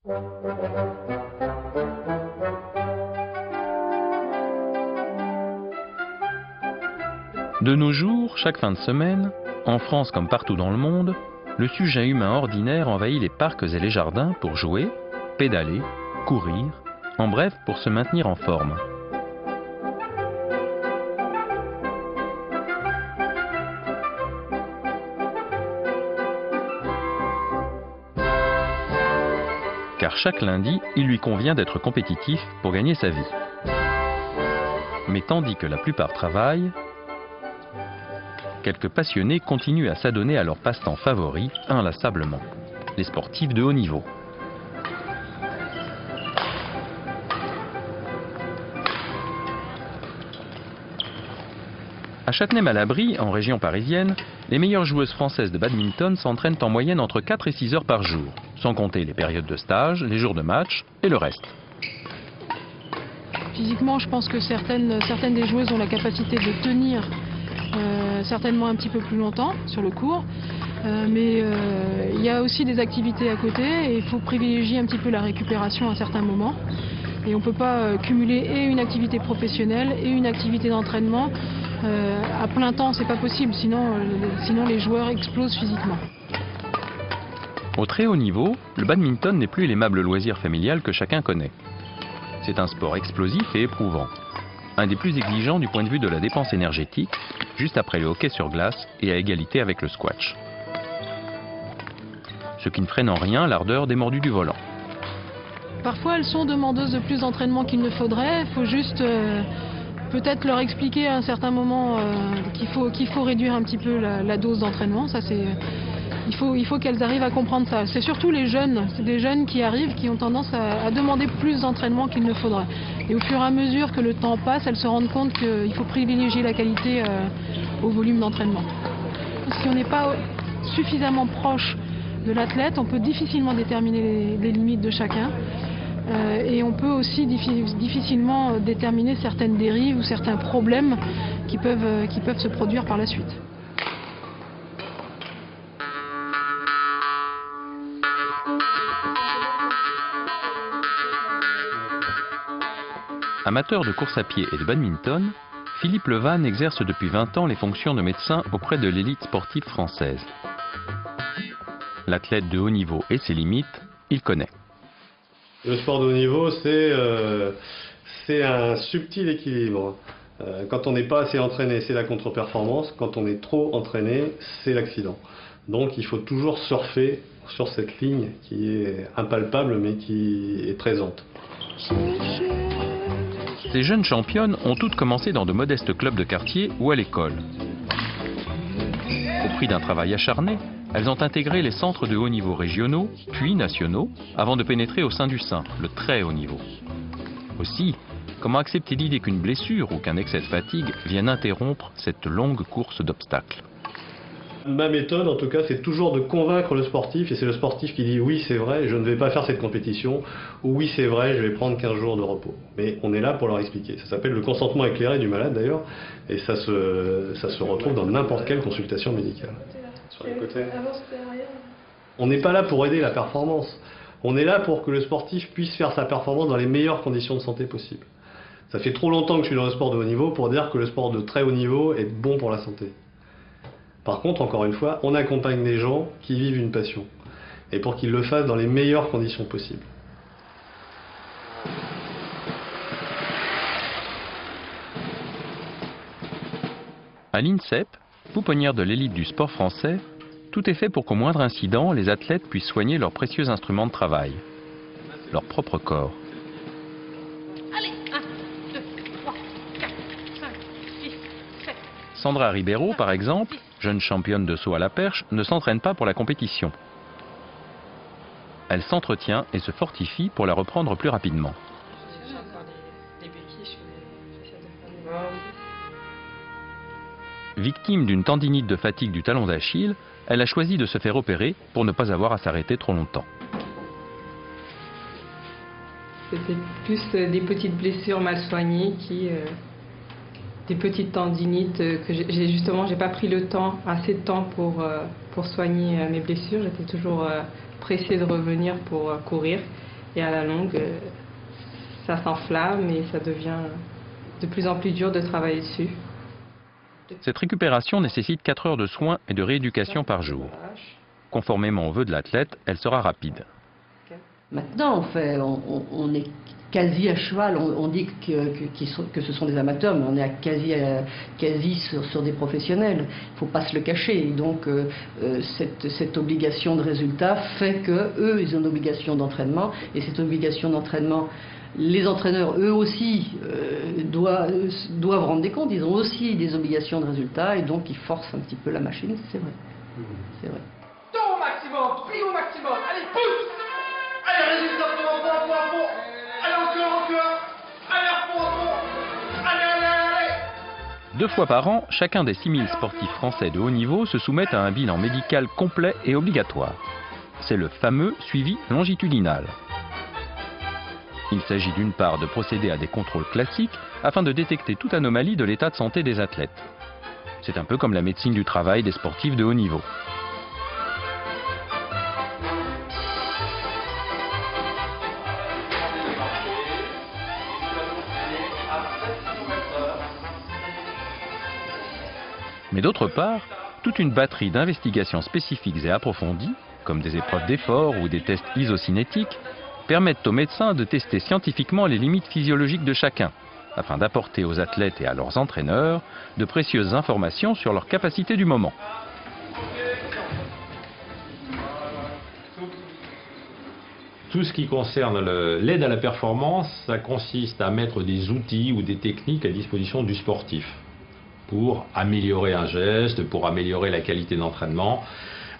De nos jours, chaque fin de semaine, en France comme partout dans le monde, le sujet humain ordinaire envahit les parcs et les jardins pour jouer, pédaler, courir, en bref pour se maintenir en forme. Car chaque lundi, il lui convient d'être compétitif pour gagner sa vie. Mais tandis que la plupart travaillent, quelques passionnés continuent à s'adonner à leur passe-temps favori inlassablement, les sportifs de haut niveau. À Châtenay-Malabry, en région parisienne, les meilleures joueuses françaises de badminton s'entraînent en moyenne entre 4 et 6 heures par jour, sans compter les périodes de stage, les jours de match et le reste. Physiquement, je pense que certaines des joueuses ont la capacité de tenir certainement un petit peu plus longtemps sur le court, mais il y a aussi des activités à côté et il faut privilégier un petit peu la récupération à certains moments. Et on ne peut pas cumuler et une activité professionnelle et une activité d'entraînement à plein temps, c'est pas possible, sinon les joueurs explosent physiquement. Au très haut niveau, le badminton n'est plus l'aimable loisir familial que chacun connaît. C'est un sport explosif et éprouvant, un des plus exigeants du point de vue de la dépense énergétique, juste après le hockey sur glace et à égalité avec le squash. Ce qui ne freine en rien l'ardeur des mordus du volant. Parfois elles sont demandeuses de plus d'entraînement qu'il ne faudrait, il faut juste peut-être leur expliquer à un certain moment qu'il faut réduire un petit peu la dose d'entraînement. Ça, il faut qu'elles arrivent à comprendre ça. C'est surtout les jeunes, c'est des jeunes qui arrivent, qui ont tendance à demander plus d'entraînement qu'il ne faudrait. Et au fur et à mesure que le temps passe, elles se rendent compte qu'il faut privilégier la qualité au volume d'entraînement. Si on n'est pas suffisamment proche de l'athlète, on peut difficilement déterminer les limites de chacun. Et on peut aussi difficilement déterminer certaines dérives ou certains problèmes qui peuvent se produire par la suite. Amateur de course à pied et de badminton, Philippe Levanne exerce depuis 20 ans les fonctions de médecin auprès de l'élite sportive française. L'athlète de haut niveau et ses limites, il connaît. Le sport de haut niveau, c'est un subtil équilibre. Quand on n'est pas assez entraîné, c'est la contre-performance. Quand on est trop entraîné, c'est l'accident. Donc il faut toujours surfer sur cette ligne qui est impalpable mais qui est présente. Ces jeunes championnes ont toutes commencé dans de modestes clubs de quartier ou à l'école. Au prix d'un travail acharné, elles ont intégré les centres de haut niveau régionaux, puis nationaux, avant de pénétrer au sein du simple, le très haut niveau. Aussi, comment accepter l'idée qu'une blessure ou qu'un excès de fatigue vienne interrompre cette longue course d'obstacles? Ma méthode, en tout cas, c'est toujours de convaincre le sportif, et c'est le sportif qui dit oui, c'est vrai, je ne vais pas faire cette compétition, ou oui, c'est vrai, je vais prendre 15 jours de repos. Mais on est là pour leur expliquer. Ça s'appelle le consentement éclairé du malade d'ailleurs, et ça se retrouve dans n'importe quelle consultation médicale. Sur les côtés. On n'est pas là pour aider la performance. On est là pour que le sportif puisse faire sa performance dans les meilleures conditions de santé possibles. Ça fait trop longtemps que je suis dans le sport de haut niveau pour dire que le sport de très haut niveau est bon pour la santé. Par contre, encore une fois, on accompagne des gens qui vivent une passion, et pour qu'ils le fassent dans les meilleures conditions possibles. À l'INSEP, pouponnière de l'élite du sport français, tout est fait pour qu'au moindre incident, les athlètes puissent soigner leurs précieux instruments de travail, leur propre corps. Allez, 1, 2, 3, 4, 5, 6, 7. Sandra Ribeiro, par exemple, jeune championne de saut à la perche, ne s'entraîne pas pour la compétition. Elle s'entretient et se fortifie pour la reprendre plus rapidement. Victime d'une tendinite de fatigue du talon d'Achille, elle a choisi de se faire opérer pour ne pas avoir à s'arrêter trop longtemps. C'était plus des petites blessures mal soignées des petites tendinites que j'ai pas pris assez de temps pour soigner mes blessures. J'étais toujours pressée de revenir pour courir. Et à la longue, ça s'enflamme et ça devient de plus en plus dur de travailler dessus. Cette récupération nécessite 4 heures de soins et de rééducation par jour. Conformément aux vœux de l'athlète, elle sera rapide. Maintenant, on est quasi à cheval. On dit que ce sont des amateurs, mais on est quasi sur des professionnels. Il ne faut pas se le cacher. Et donc, cette obligation de résultat fait qu'eux, ils ont une obligation d'entraînement. Et cette obligation d'entraînement, les entraîneurs, eux aussi, doivent rendre des comptes. Ils ont aussi des obligations de résultat. Et donc, ils forcent un petit peu la machine. C'est vrai. C'est vrai. Au maximum, pris au maximum. Allez, pousse. Allez, résultat pour. Allez, encore. Allez, à fond. Allez. 2 fois par an, chacun des 6000 sportifs français de haut niveau se soumettent à un bilan médical complet et obligatoire. C'est le fameux suivi longitudinal. Il s'agit d'une part de procéder à des contrôles classiques afin de détecter toute anomalie de l'état de santé des athlètes. C'est un peu comme la médecine du travail des sportifs de haut niveau. Mais d'autre part, toute une batterie d'investigations spécifiques et approfondies, comme des épreuves d'effort ou des tests isocinétiques, permettent aux médecins de tester scientifiquement les limites physiologiques de chacun, afin d'apporter aux athlètes et à leurs entraîneurs de précieuses informations sur leur capacité du moment. Tout ce qui concerne l'aide à la performance, ça consiste à mettre des outils ou des techniques à disposition du sportif pour améliorer un geste, pour améliorer la qualité d'entraînement.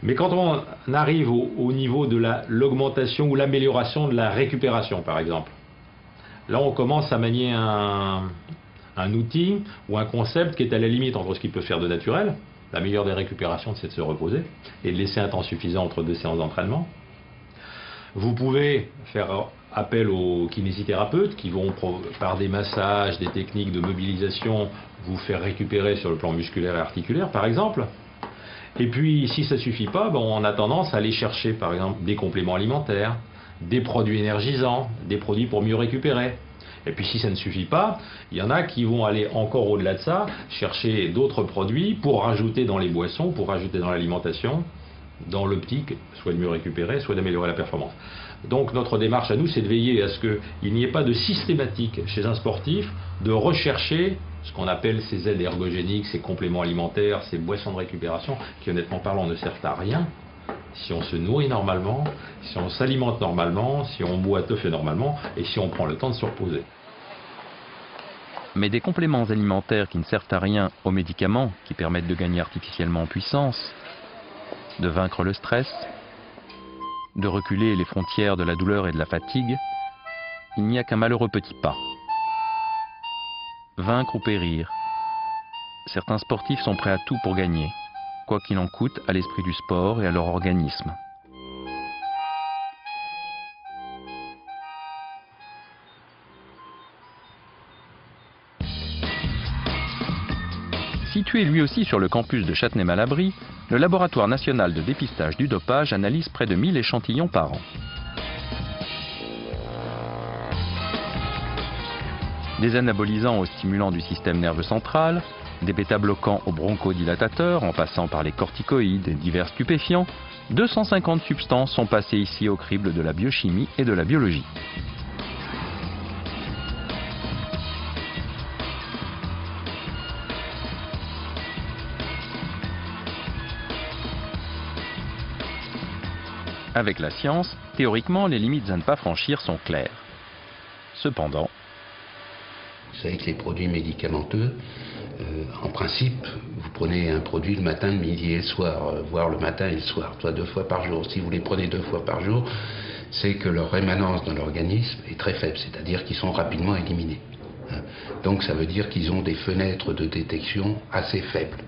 Mais quand on arrive au niveau de l'augmentation ou l'amélioration de la récupération, par exemple, là on commence à manier un outil ou un concept qui est à la limite entre ce qu'il peut faire de naturel. La meilleure des récupérations, c'est de se reposer et de laisser un temps suffisant entre 2 séances d'entraînement. Vous pouvez faire appel aux kinésithérapeutes qui vont, par des massages, des techniques de mobilisation, vous faire récupérer sur le plan musculaire et articulaire, par exemple. Et puis, si ça ne suffit pas, on a tendance à aller chercher, par exemple, des compléments alimentaires, des produits énergisants, des produits pour mieux récupérer. Et puis, si ça ne suffit pas, il y en a qui vont aller encore au-delà de ça, chercher d'autres produits pour rajouter dans les boissons, pour rajouter dans l'alimentation, dans l'optique, soit de mieux récupérer, soit d'améliorer la performance. Donc notre démarche à nous, c'est de veiller à ce qu'il n'y ait pas de systématique chez un sportif de rechercher ce qu'on appelle ces aides ergogéniques, ces compléments alimentaires, ces boissons de récupération, qui honnêtement parlant ne servent à rien si on se nourrit normalement, si on s'alimente normalement, si on boit tout fait normalement et si on prend le temps de se reposer. Mais des compléments alimentaires qui ne servent à rien aux médicaments qui permettent de gagner artificiellement en puissance, de vaincre le stress, de reculer les frontières de la douleur et de la fatigue, il n'y a qu'un malheureux petit pas. Vaincre ou périr. Certains sportifs sont prêts à tout pour gagner, quoi qu'il en coûte à l'esprit du sport et à leur organisme. Situé lui aussi sur le campus de Châtenay-Malabry, le laboratoire national de dépistage du dopage analyse près de 1000 échantillons par an. Des anabolisants aux stimulants du système nerveux central, des bêta-bloquants aux bronchodilatateurs en passant par les corticoïdes et divers stupéfiants, 250 substances sont passées ici au crible de la biochimie et de la biologie. Avec la science, théoriquement, les limites à ne pas franchir sont claires. Cependant, vous savez que les produits médicamenteux, en principe, vous prenez un produit le matin, le midi et le soir, voire le matin et le soir, soit 2 fois par jour. Si vous les prenez 2 fois par jour, c'est que leur rémanence dans l'organisme est très faible, c'est-à-dire qu'ils sont rapidement éliminés. Donc ça veut dire qu'ils ont des fenêtres de détection assez faibles.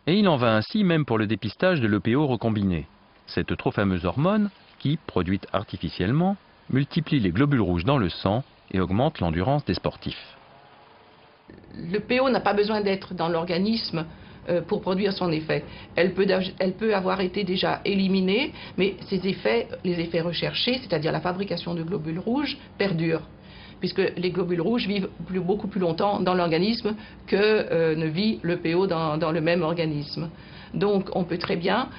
Et il en va ainsi même pour le dépistage de l'EPO recombiné. Cette trop fameuse hormone qui, produite artificiellement, multiplie les globules rouges dans le sang et augmente l'endurance des sportifs. Le PO n'a pas besoin d'être dans l'organisme pour produire son effet. Elle peut avoir été déjà éliminée, mais ces effets, les effets recherchés, c'est-à-dire la fabrication de globules rouges, perdurent, puisque les globules rouges vivent beaucoup plus longtemps dans l'organisme que ne vit le PO dans le même organisme. Donc on peut très bien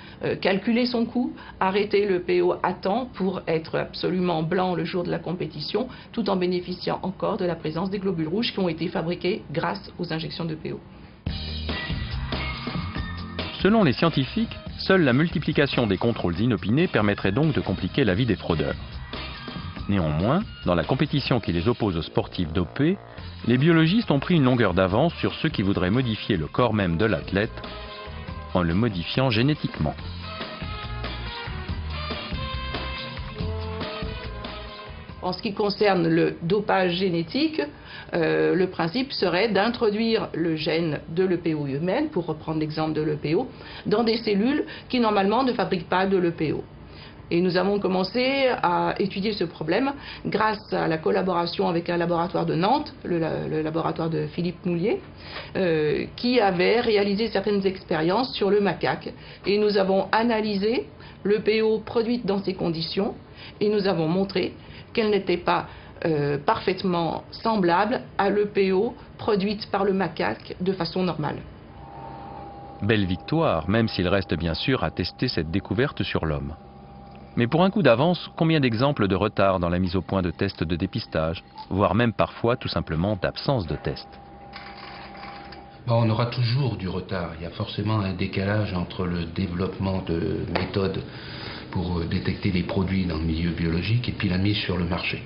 calculer son coût, arrêter le PO à temps pour être absolument blanc le jour de la compétition, tout en bénéficiant encore de la présence des globules rouges qui ont été fabriqués grâce aux injections de PO. Selon les scientifiques, seule la multiplication des contrôles inopinés permettrait donc de compliquer la vie des fraudeurs. Néanmoins, dans la compétition qui les oppose aux sportifs dopés, les biologistes ont pris une longueur d'avance sur ceux qui voudraient modifier le corps même de l'athlète en le modifiant génétiquement. En ce qui concerne le dopage génétique, le principe serait d'introduire le gène de l'EPO humaine, pour reprendre l'exemple de l'EPO, dans des cellules qui normalement ne fabriquent pas de l'EPO. Et nous avons commencé à étudier ce problème grâce à la collaboration avec un laboratoire de Nantes, le laboratoire de Philippe Moulier, qui avait réalisé certaines expériences sur le macaque. Et nous avons analysé l'EPO produite dans ces conditions et nous avons montré qu'elle n'était pas parfaitement semblable à l'EPO produite par le macaque de façon normale. Belle victoire, même s'il reste bien sûr à tester cette découverte sur l'homme. Mais pour un coup d'avance, combien d'exemples de retard dans la mise au point de tests de dépistage, voire même parfois tout simplement d'absence de tests? On aura toujours du retard. Il y a forcément un décalage entre le développement de méthodes pour détecter les produits dans le milieu biologique et puis la mise sur le marché.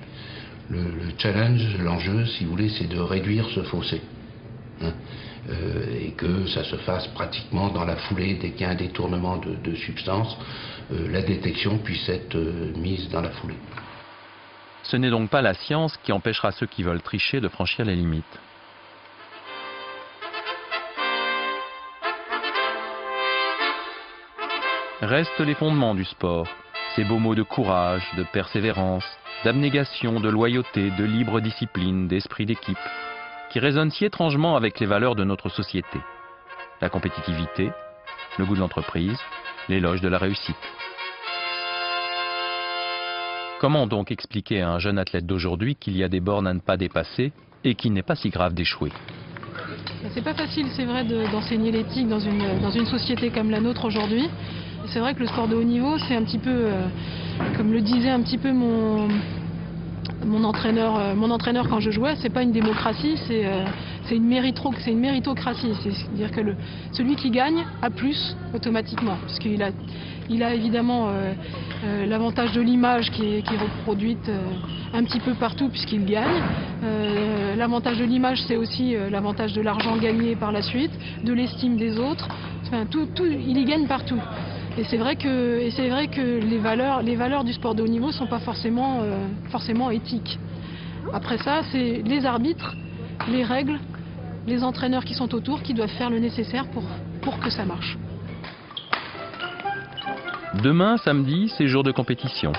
Le challenge, l'enjeu, si vous voulez, c'est de réduire ce fossé. Et que ça se fasse pratiquement dans la foulée dès qu'il y a un détournement de substances, la détection puisse être mise dans la foulée. Ce n'est donc pas la science qui empêchera ceux qui veulent tricher de franchir les limites. Restent les fondements du sport, ces beaux mots de courage, de persévérance, d'abnégation, de loyauté, de libre discipline, d'esprit d'équipe, qui résonnent si étrangement avec les valeurs de notre société. La compétitivité, le goût de l'entreprise, l'éloge de la réussite. Comment donc expliquer à un jeune athlète d'aujourd'hui qu'il y a des bornes à ne pas dépasser et qu'il n'est pas si grave d'échouer? C'est pas facile, c'est vrai, d'enseigner l'éthique dans une société comme la nôtre aujourd'hui. C'est vrai que le sport de haut niveau, c'est un petit peu, comme le disait un petit peu mon entraîneur quand je jouais, c'est pas une démocratie, c'est une méritocratie. C'est-à-dire que celui qui gagne a plus automatiquement, parce qu'il a évidemment l'avantage de l'image qui est reproduite un petit peu partout puisqu'il gagne. L'avantage de l'image, c'est aussi l'avantage de l'argent gagné par la suite, de l'estime des autres. Enfin, il y gagne partout. Et c'est vrai que les valeurs du sport de haut niveau ne sont pas forcément éthiques. Après ça, c'est les arbitres, les règles, les entraîneurs qui sont autour qui doivent faire le nécessaire pour que ça marche. Demain, samedi, c'est jour de compétition.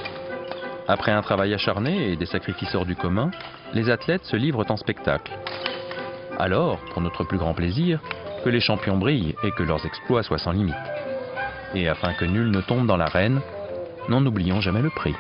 Après un travail acharné et des sacrifices hors du commun, les athlètes se livrent en spectacle. Alors, pour notre plus grand plaisir, que les champions brillent et que leurs exploits soient sans limite. Et afin que nul ne tombe dans l'arène, n'en oublions jamais le prix.